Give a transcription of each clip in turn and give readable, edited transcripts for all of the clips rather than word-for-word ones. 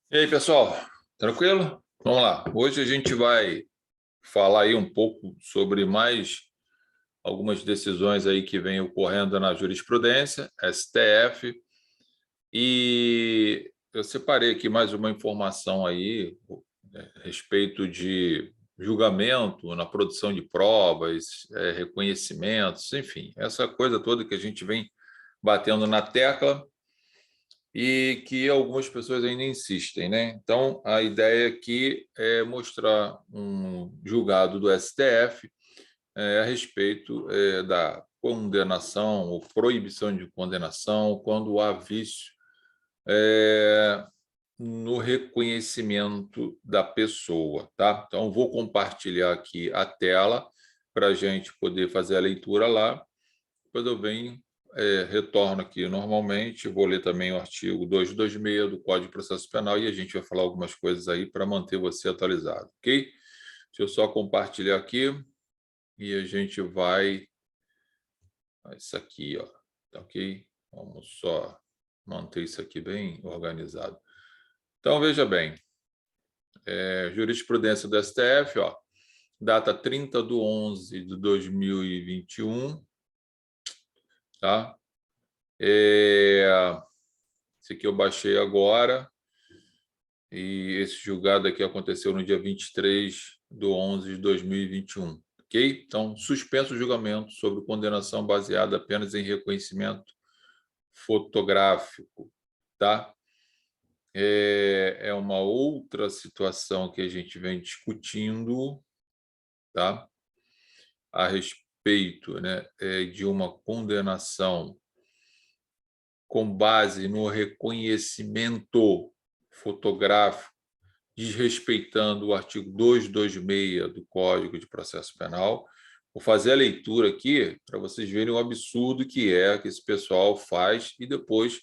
E aí, pessoal, tranquilo? Vamos lá. Hoje a gente vai falar aí um pouco sobre mais algumas decisões aí que vêm ocorrendo na jurisprudência, STF, e eu separei aqui mais uma informação aí a respeito de julgamento na produção de provas, reconhecimentos, enfim, essa coisa toda que a gente vem batendo na tecla e que algumas pessoas ainda insistem, né? Então, a ideia aqui é mostrar um julgado do STF a respeito da condenação ou proibição de condenação quando há vício no reconhecimento da pessoa, tá? Então, vou compartilhar aqui a tela para a gente poder fazer a leitura lá. Depois eu venho, retorno aqui normalmente, vou ler também o artigo 226 do Código de Processo Penal e a gente vai falar algumas coisas aí para manter você atualizado, ok? Deixa eu só compartilhar aqui e a gente vai... Isso aqui, ó, tá ok? Vamos só manter isso aqui bem organizado. Então, veja bem, jurisprudência do STF, ó, data 30/11 de 2021, tá? Esse aqui eu baixei agora, e esse julgado aqui aconteceu no dia 23/11 de 2021, ok? Então, suspenso o julgamento sobre condenação baseada apenas em reconhecimento fotográfico, tá? É uma outra situação que a gente vem discutindo, tá? A respeito, né, de uma condenação com base no reconhecimento fotográfico, desrespeitando o artigo 226 do Código de Processo Penal. Vou fazer a leitura aqui para vocês verem o absurdo que esse pessoal faz e depois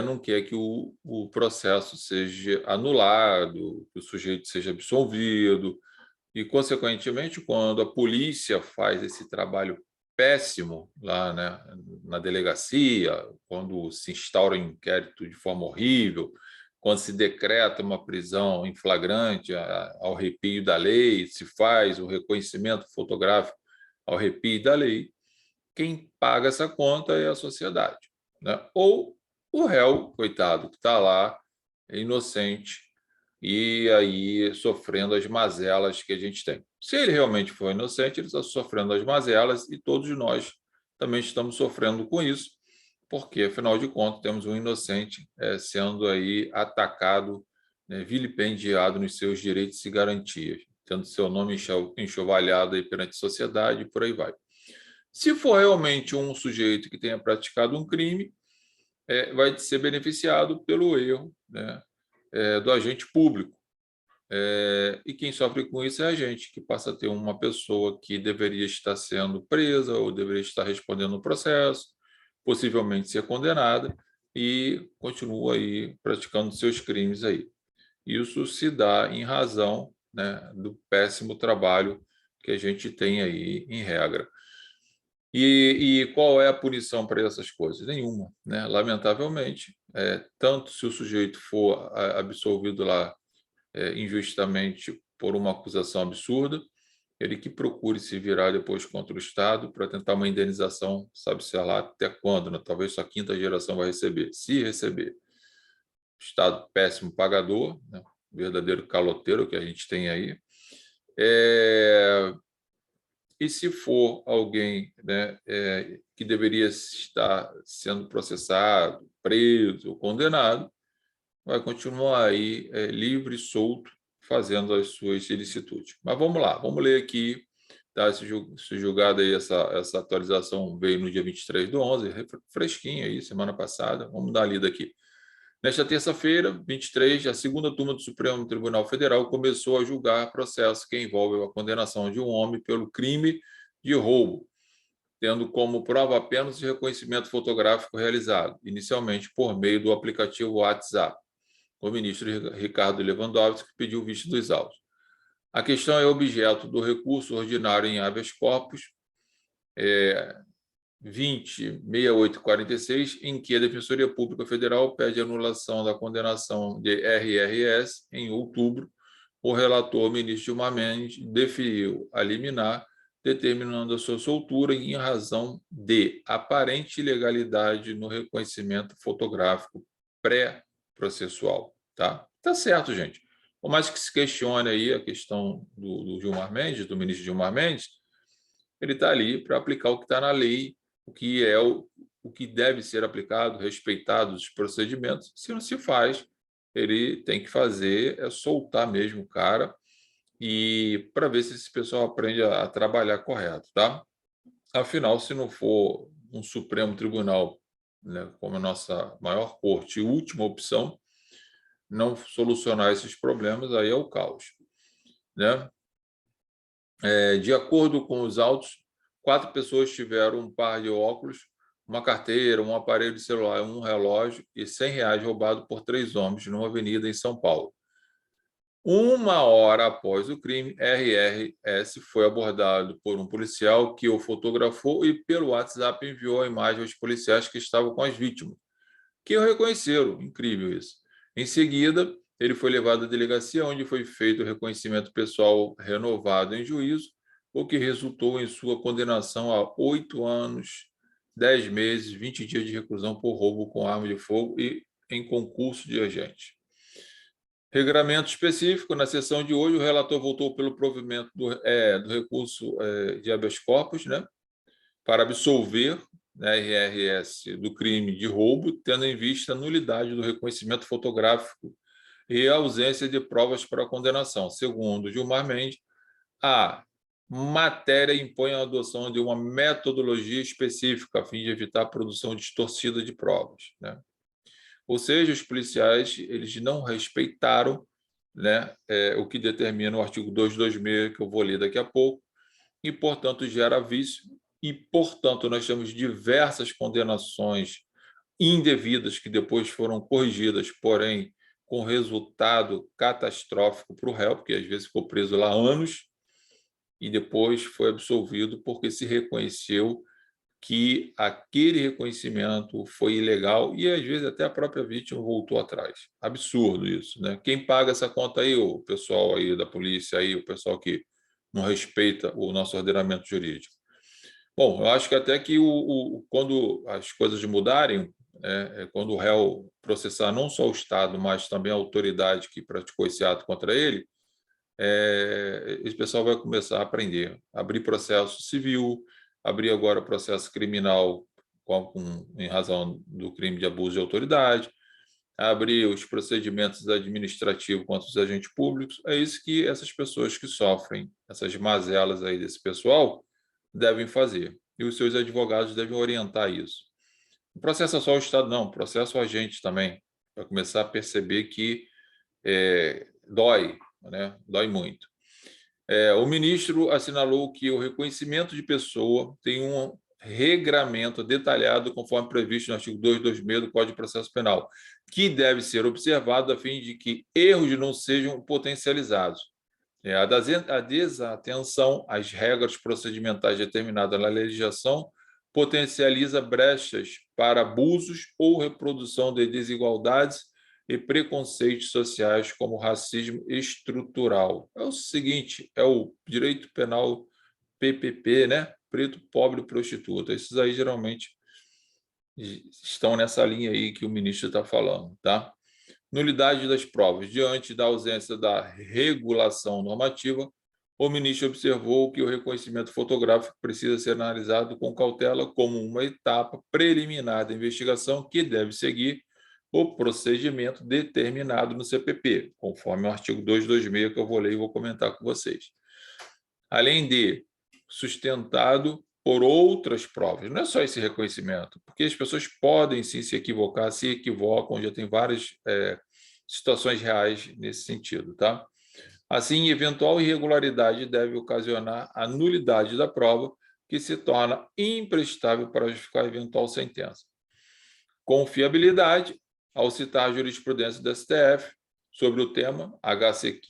não quer que o processo seja anulado, que o sujeito seja absolvido. E, consequentemente, quando a polícia faz esse trabalho péssimo lá, né, na delegacia, quando se instaura um inquérito de forma horrível, quando se decreta uma prisão em flagrante ao arrepio da lei, se faz o reconhecimento fotográfico ao arrepio da lei, quem paga essa conta é a sociedade, né? Ou o réu, coitado, que está lá, inocente, e aí sofrendo as mazelas que a gente tem. Se ele realmente for inocente, ele está sofrendo as mazelas e todos nós também estamos sofrendo com isso, porque, afinal de contas, temos um inocente sendo aí atacado, né, vilipendiado nos seus direitos e garantias, tendo seu nome enxovalhado aí perante a sociedade e por aí vai. Se for realmente um sujeito que tenha praticado um crime, vai ser beneficiado pelo erro, né, do agente público. E quem sofre com isso é a gente, que passa a ter uma pessoa que deveria estar sendo presa ou deveria estar respondendo o processo, possivelmente ser condenada, e continua aí praticando seus crimes aí. Isso se dá em razão, né, do péssimo trabalho que a gente tem aí em regra. E qual é a punição para essas coisas? Nenhuma, né? Lamentavelmente, tanto se o sujeito for absolvido lá injustamente por uma acusação absurda, ele que procure se virar depois contra o Estado para tentar uma indenização, sabe-se lá até quando, né? Talvez sua quinta geração vai receber, se receber. Estado péssimo pagador, né? Verdadeiro caloteiro que a gente tem aí. E se for alguém, né, que deveria estar sendo processado, preso ou condenado, vai continuar aí livre e solto, fazendo as suas ilicitudes. Mas vamos lá, vamos ler aqui, tá? Esse julgado aí, essa atualização veio no dia 23/11, fresquinha aí, semana passada. Vamos dar a lida aqui. Nesta terça-feira, 23, a segunda turma do Supremo Tribunal Federal começou a julgar processo que envolve a condenação de um homem pelo crime de roubo, tendo como prova apenas o reconhecimento fotográfico realizado, inicialmente por meio do aplicativo WhatsApp. O ministro Ricardo Lewandowski pediu vista dos autos. A questão é objeto do recurso ordinário em habeas corpus 20.6846, em que a Defensoria Pública Federal pede anulação da condenação de RRS em outubro, o relator, ministro Gilmar Mendes, deferiu a liminar, determinando a sua soltura em razão de aparente ilegalidade no reconhecimento fotográfico pré-processual. Tá certo, gente. Por mais que se questione aí a questão do Gilmar Mendes, do ministro Gilmar Mendes, ele está ali para aplicar o que está na lei, o que é o que deve ser aplicado, respeitado os procedimentos. Se não se faz, ele tem que fazer, é soltar mesmo o cara, e para ver se esse pessoal aprende a trabalhar correto, tá? Afinal, se não for um Supremo Tribunal, né, como a nossa maior corte e última opção, não solucionar esses problemas, aí é o caos, né? De acordo com os autos, 4 pessoas tiveram um par de óculos, uma carteira, um aparelho de celular, um relógio e R$ 100 roubado por 3 homens numa avenida em São Paulo. 1 hora após o crime, RRS foi abordado por um policial que o fotografou e, pelo WhatsApp, enviou a imagem aos policiais que estavam com as vítimas, que o reconheceram. Incrível isso. Em seguida, ele foi levado à delegacia, onde foi feito o reconhecimento pessoal renovado em juízo, o que resultou em sua condenação a 8 anos, 10 meses, 20 dias de reclusão por roubo com arma de fogo e em concurso de agente. Regramento específico, na sessão de hoje, o relator votou pelo provimento do recurso de habeas corpus, né, para absolver a RRS do crime de roubo, tendo em vista a nulidade do reconhecimento fotográfico e a ausência de provas para a condenação. Segundo Gilmar Mendes, a matéria impõe a adoção de uma metodologia específica a fim de evitar a produção distorcida de provas, né? Ou seja, os policiais eles não respeitaram, né, o que determina o artigo 226, que eu vou ler daqui a pouco, e, portanto, gera vício, e, portanto, nós temos diversas condenações indevidas que depois foram corrigidas, porém, com resultado catastrófico para o réu, porque às vezes ficou preso lá anos e depois foi absolvido porque se reconheceu que aquele reconhecimento foi ilegal e, às vezes, até a própria vítima voltou atrás. Absurdo isso, né? Quem paga essa conta aí? O pessoal aí da polícia, aí, o pessoal que não respeita o nosso ordenamento jurídico. Bom, eu acho que até que quando as coisas mudarem, quando o réu processar não só o Estado, mas também a autoridade que praticou esse ato contra ele, esse pessoal vai começar a aprender, abrir processo civil, abrir agora processo criminal em razão do crime de abuso de autoridade, abrir os procedimentos administrativos contra os agentes públicos. É isso que essas pessoas que sofrem essas mazelas aí desse pessoal devem fazer. E os seus advogados devem orientar isso. Não processa só o Estado, não, processa o agente também, para começar a perceber que dói, né? Dói muito. O ministro assinalou que o reconhecimento de pessoa tem um regramento detalhado conforme previsto no artigo 226 do Código de Processo Penal, que deve ser observado a fim de que erros não sejam potencializados. A desatenção às regras procedimentais determinadas na legislação potencializa brechas para abusos ou reprodução de desigualdades e preconceitos sociais como racismo estrutural. É o seguinte, é o direito penal PPP, né? Preto, pobre, prostituta. Esses aí geralmente estão nessa linha aí que o ministro está falando, tá? Nulidade das provas. Diante da ausência da regulação normativa, o ministro observou que o reconhecimento fotográfico precisa ser analisado com cautela como uma etapa preliminar da investigação que deve seguir o procedimento determinado no CPP, conforme o artigo 226, que eu vou ler e vou comentar com vocês. Além de sustentado por outras provas. Não é só esse reconhecimento, porque as pessoas podem sim se equivocar, se equivocam, já tem várias situações reais nesse sentido, tá? Assim, eventual irregularidade deve ocasionar a nulidade da prova, que se torna imprestável para justificar eventual sentença. Confiabilidade, ao citar a jurisprudência do STF sobre o tema, HC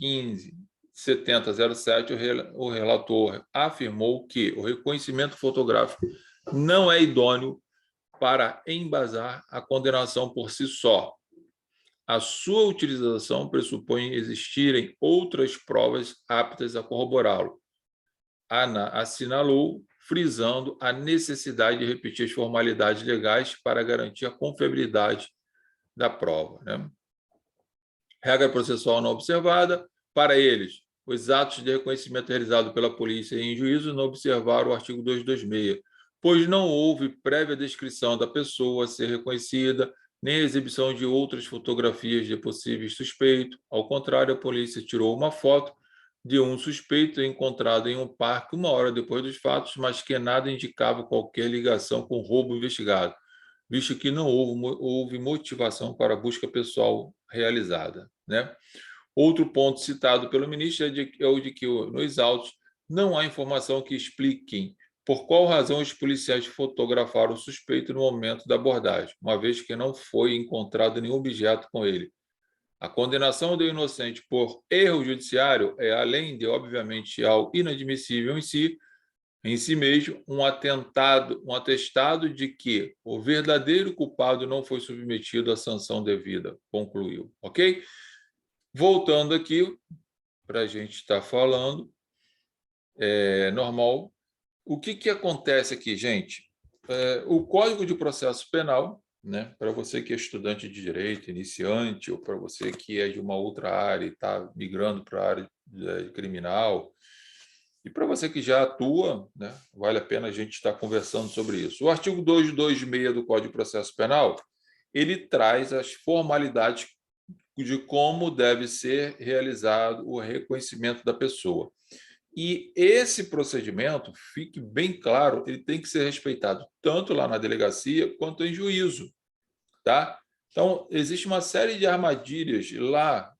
157007, o relator afirmou que o reconhecimento fotográfico não é idôneo para embasar a condenação por si só. A sua utilização pressupõe existirem outras provas aptas a corroborá-lo. Ana assinalou, frisando a necessidade de repetir as formalidades legais para garantir a confiabilidade da prova, né? Regra processual não observada. Para eles, os atos de reconhecimento realizados pela polícia em juízo não observaram o artigo 226, pois não houve prévia descrição da pessoa a ser reconhecida, nem exibição de outras fotografias de possíveis suspeitos. Ao contrário, a polícia tirou uma foto de um suspeito encontrado em um parque 1 hora depois dos fatos, mas que nada indicava qualquer ligação com o roubo investigado, visto que não houve motivação para a busca pessoal realizada, né? Outro ponto citado pelo ministro é o de que, nos autos, não há informação que expliquem por qual razão os policiais fotografaram o suspeito no momento da abordagem, uma vez que não foi encontrado nenhum objeto com ele. A condenação do inocente por erro judiciário é, além de, obviamente, algo inadmissível em si mesmo, um atestado de que o verdadeiro culpado não foi submetido à sanção devida, concluiu, ok? Voltando aqui, para a gente estar falando, normal, o que acontece aqui, gente? O Código de Processo Penal, né, para você que é estudante de direito, iniciante, ou para você que é de uma outra área e está migrando para a área criminal, e para você que já atua, né, vale a pena a gente estar conversando sobre isso. O artigo 226 do Código de Processo Penal, ele traz as formalidades de como deve ser realizado o reconhecimento da pessoa. E esse procedimento, fique bem claro, ele tem que ser respeitado tanto lá na delegacia quanto em juízo, tá? Então, existe uma série de armadilhas lá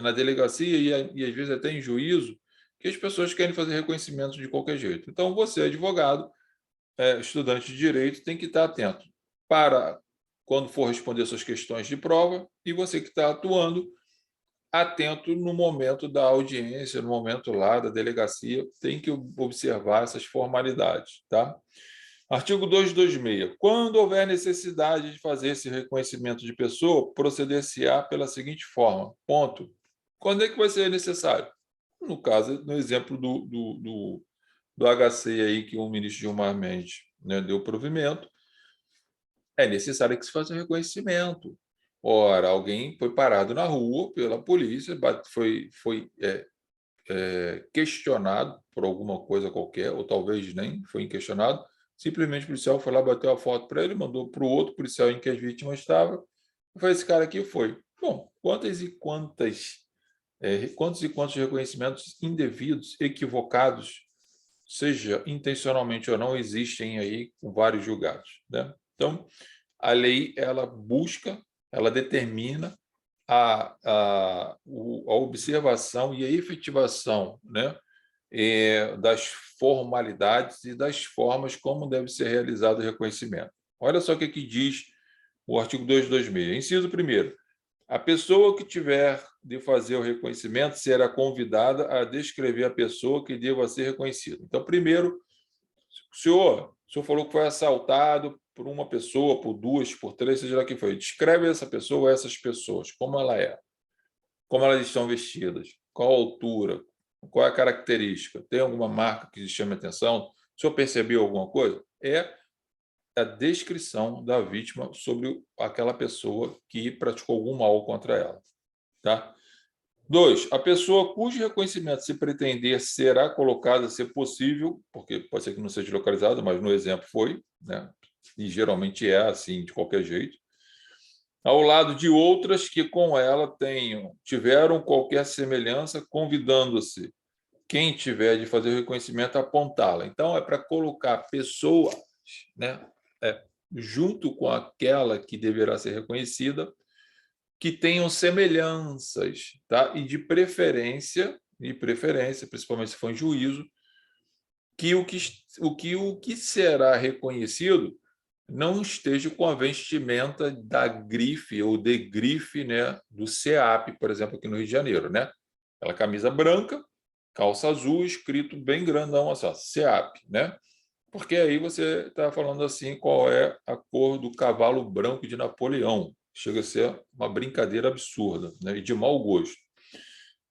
na delegacia e às vezes até em juízo, que as pessoas querem fazer reconhecimento de qualquer jeito. Então, você, advogado, estudante de direito, tem que estar atento para quando for responder suas questões de prova, e você que está atuando, atento no momento da audiência, no momento lá da delegacia, tem que observar essas formalidades, tá? Artigo 226. Quando houver necessidade de fazer esse reconhecimento de pessoa, proceder-se-á pela seguinte forma. Ponto. Quando é que vai ser necessário? No caso, no exemplo do HC aí que o ministro Gilmar Mendes, né, deu provimento, é necessário que se faça um reconhecimento. Ora, alguém foi parado na rua pela polícia, foi questionado por alguma coisa qualquer, ou talvez nem foi questionado, simplesmente o policial foi lá, bateu a foto para ele, mandou para o outro policial em que as vítimas estavam, e foi esse cara aqui, foi. Bom, quantos e quantos reconhecimentos indevidos, equivocados, seja intencionalmente ou não, existem aí com vários julgados, né? Então, a lei, ela busca, ela determina a observação e a efetivação, né, das formalidades e das formas como deve ser realizado o reconhecimento. Olha só o que diz o artigo 226. Inciso 1º. A pessoa que tiver de fazer o reconhecimento será convidada a descrever a pessoa que deva ser reconhecida. Então, primeiro, o senhor falou que foi assaltado por uma pessoa, por duas, por três, seja lá quem foi. Descreve essa pessoa ou essas pessoas, como ela é, como elas estão vestidas, qual a altura, qual é a característica, tem alguma marca que lhe chame a atenção? O senhor percebeu alguma coisa? É a descrição da vítima sobre aquela pessoa que praticou algum mal contra ela, tá? 2. A pessoa cujo reconhecimento se pretender será colocada, se possível, porque pode ser que não seja localizado, mas no exemplo foi, né? E geralmente é assim, de qualquer jeito, ao lado de outras que com ela tiveram qualquer semelhança, convidando-se quem tiver de fazer o reconhecimento a apontá-la. Então, é para colocar pessoas, né, junto com aquela que deverá ser reconhecida, que tenham semelhanças, tá? E de preferência, principalmente se for em juízo, que o que será reconhecido não esteja com a vestimenta da grife ou de grife, né, do CEAP, por exemplo, aqui no Rio de Janeiro, né? Aquela camisa branca, calça azul, escrito bem grandão, assim, ó, CEAP, né? Porque aí você está falando assim qual é a cor do cavalo branco de Napoleão. Chega a ser uma brincadeira absurda, né? E de mau gosto.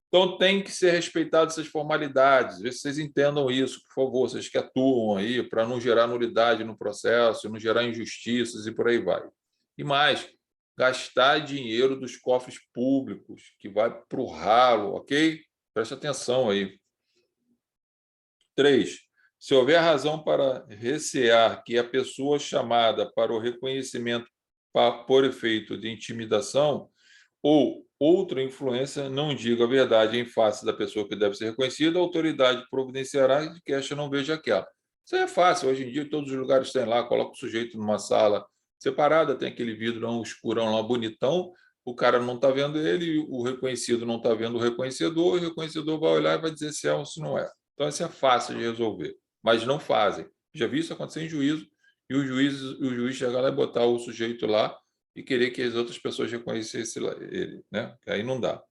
Então tem que ser respeitado essas formalidades. Vê se vocês entendam isso, por favor, vocês que atuam aí, para não gerar nulidade no processo, não gerar injustiças e por aí vai. E mais, gastar dinheiro dos cofres públicos, que vai para o ralo, ok? Preste atenção aí. 3. Se houver razão para recear que a pessoa chamada para o reconhecimento por efeito de intimidação ou outra influência não diga a verdade em face da pessoa que deve ser reconhecida, a autoridade providenciará de que esta não veja aquela. Isso é fácil, hoje em dia todos os lugares têm lá, coloca o sujeito numa sala separada, tem aquele vidro lá, um escurão lá, bonitão, o cara não está vendo ele, o reconhecido não está vendo o reconhecedor vai olhar e vai dizer se é ou se não é. Então isso é fácil de resolver, mas não fazem. Já vi isso acontecer em juízo, e o juiz chegar lá e botar o sujeito lá e querer que as outras pessoas reconhecessem ele, né? Aí não dá.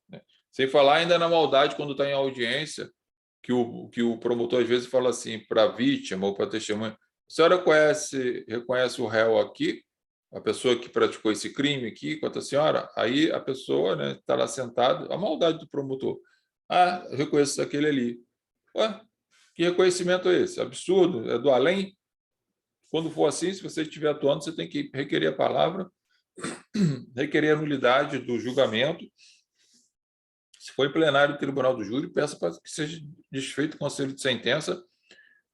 Né? Sem falar ainda na maldade quando está em audiência, que o promotor às vezes fala assim para a vítima ou para a testemunha: a senhora reconhece o réu aqui, a pessoa que praticou esse crime aqui contra a senhora? Aí a pessoa, né, está lá sentada, a maldade do promotor. Ah, eu reconheço aquele ali. Ué, que reconhecimento é esse? Absurdo, é do além. Quando for assim, se você estiver atuando, você tem que requerer a palavra, requerer a nulidade do julgamento. Se for em plenário do Tribunal do Júri, peça para que seja desfeito o conselho de sentença,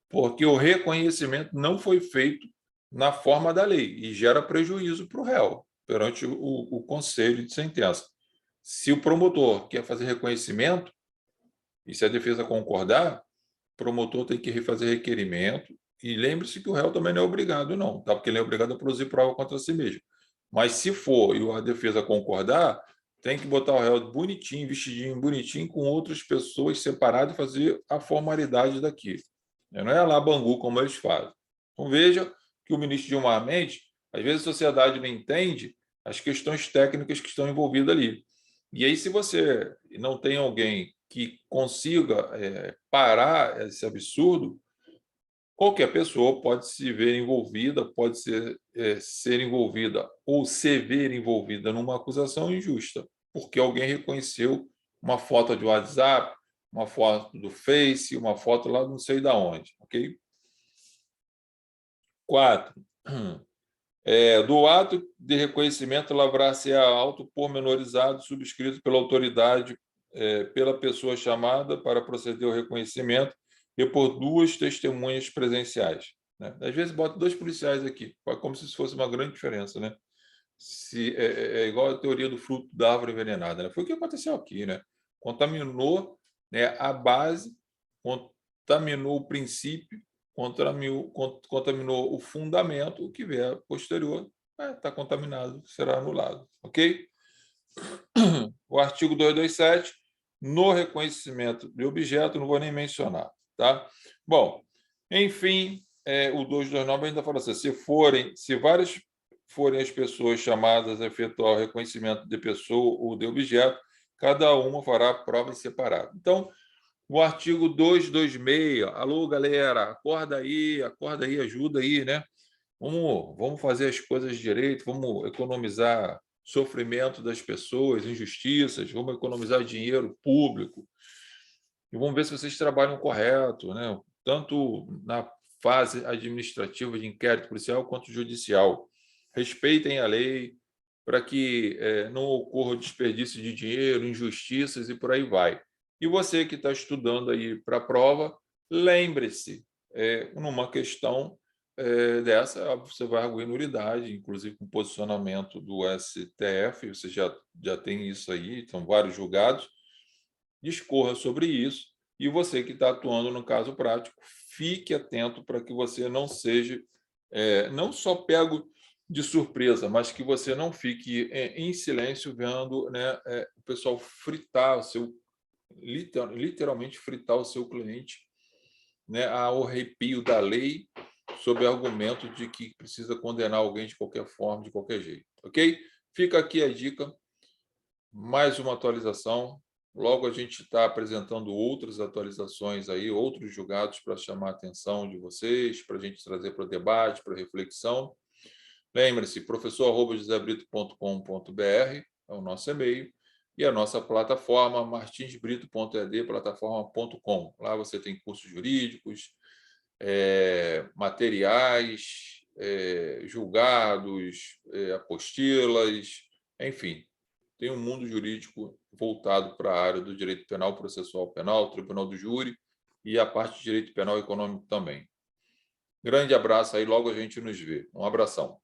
porque o reconhecimento não foi feito na forma da lei e gera prejuízo para o réu perante o conselho de sentença. Se o promotor quer fazer reconhecimento, e se a defesa concordar, o promotor tem que fazer requerimento. E lembre-se que o réu também não é obrigado, não, tá? Porque ele é obrigado a produzir prova contra si mesmo. Mas se for e a defesa concordar, tem que botar o réu bonitinho, vestidinho, bonitinho, com outras pessoas separadas e fazer a formalidade daquilo. Não é lá Bangu como eles fazem. Então veja que o ministro Gilmar Mendes, às vezes a sociedade não entende as questões técnicas que estão envolvidas ali. E aí, se você não tem alguém que consiga parar esse absurdo, qualquer pessoa pode se ver envolvida, pode ser envolvida ou se ver envolvida numa acusação injusta, porque alguém reconheceu uma foto de WhatsApp, uma foto do Face, uma foto lá não sei da onde, ok? 4. Do ato de reconhecimento lavrar-se-á auto pormenorizado subscrito pela autoridade, pela pessoa chamada para proceder ao reconhecimento e por duas testemunhas presenciais. Né? Às vezes bota 2 policiais aqui, como se isso fosse uma grande diferença, né? É igual a teoria do fruto da árvore envenenada, né? Foi o que aconteceu aqui, né? Contaminou, né, a base, contaminou o princípio, contaminou o fundamento, o que vier posterior está contaminado, será anulado, ok? O artigo 227, no reconhecimento de objeto, não vou nem mencionar, tá? Bom, enfim, o 229 ainda fala assim: se várias forem as pessoas chamadas a efetuar o reconhecimento de pessoa ou de objeto, cada uma fará prova em separado. Então, o artigo 226, alô, galera, acorda aí, ajuda aí, né? Vamos fazer as coisas direito, vamos economizar sofrimento das pessoas, injustiças, vamos economizar dinheiro público e vamos ver se vocês trabalham correto, né? Tanto na fase administrativa de inquérito policial quanto judicial. Respeitem a lei para que não ocorra desperdício de dinheiro, injustiças e por aí vai. E você que está estudando aí para a prova, lembre-se, numa questão dessa, você vai arguir nulidade, inclusive com posicionamento do STF, você já tem isso aí, são vários julgados, discorra sobre isso, e você que está atuando no caso prático, fique atento para que você não seja, não só pego de surpresa, mas que você não fique em silêncio vendo, né, o pessoal fritar literalmente fritar o seu cliente, né, ao arrepio da lei, sob argumento de que precisa condenar alguém de qualquer forma, de qualquer jeito, ok? Fica aqui a dica, mais uma atualização. Logo a gente está apresentando outras atualizações aí, outros julgados para chamar a atenção de vocês, para a gente trazer para o debate, para a reflexão. Lembre-se, professor@josebrito.com.br é o nosso e-mail e a nossa plataforma martinsbrito.ed, plataforma.com. Lá você tem cursos jurídicos, materiais, julgados, apostilas, enfim, tem um mundo jurídico voltado para a área do direito penal, processual penal, tribunal do júri e a parte de direito penal econômico também. Grande abraço aí, logo a gente nos vê. Um abração.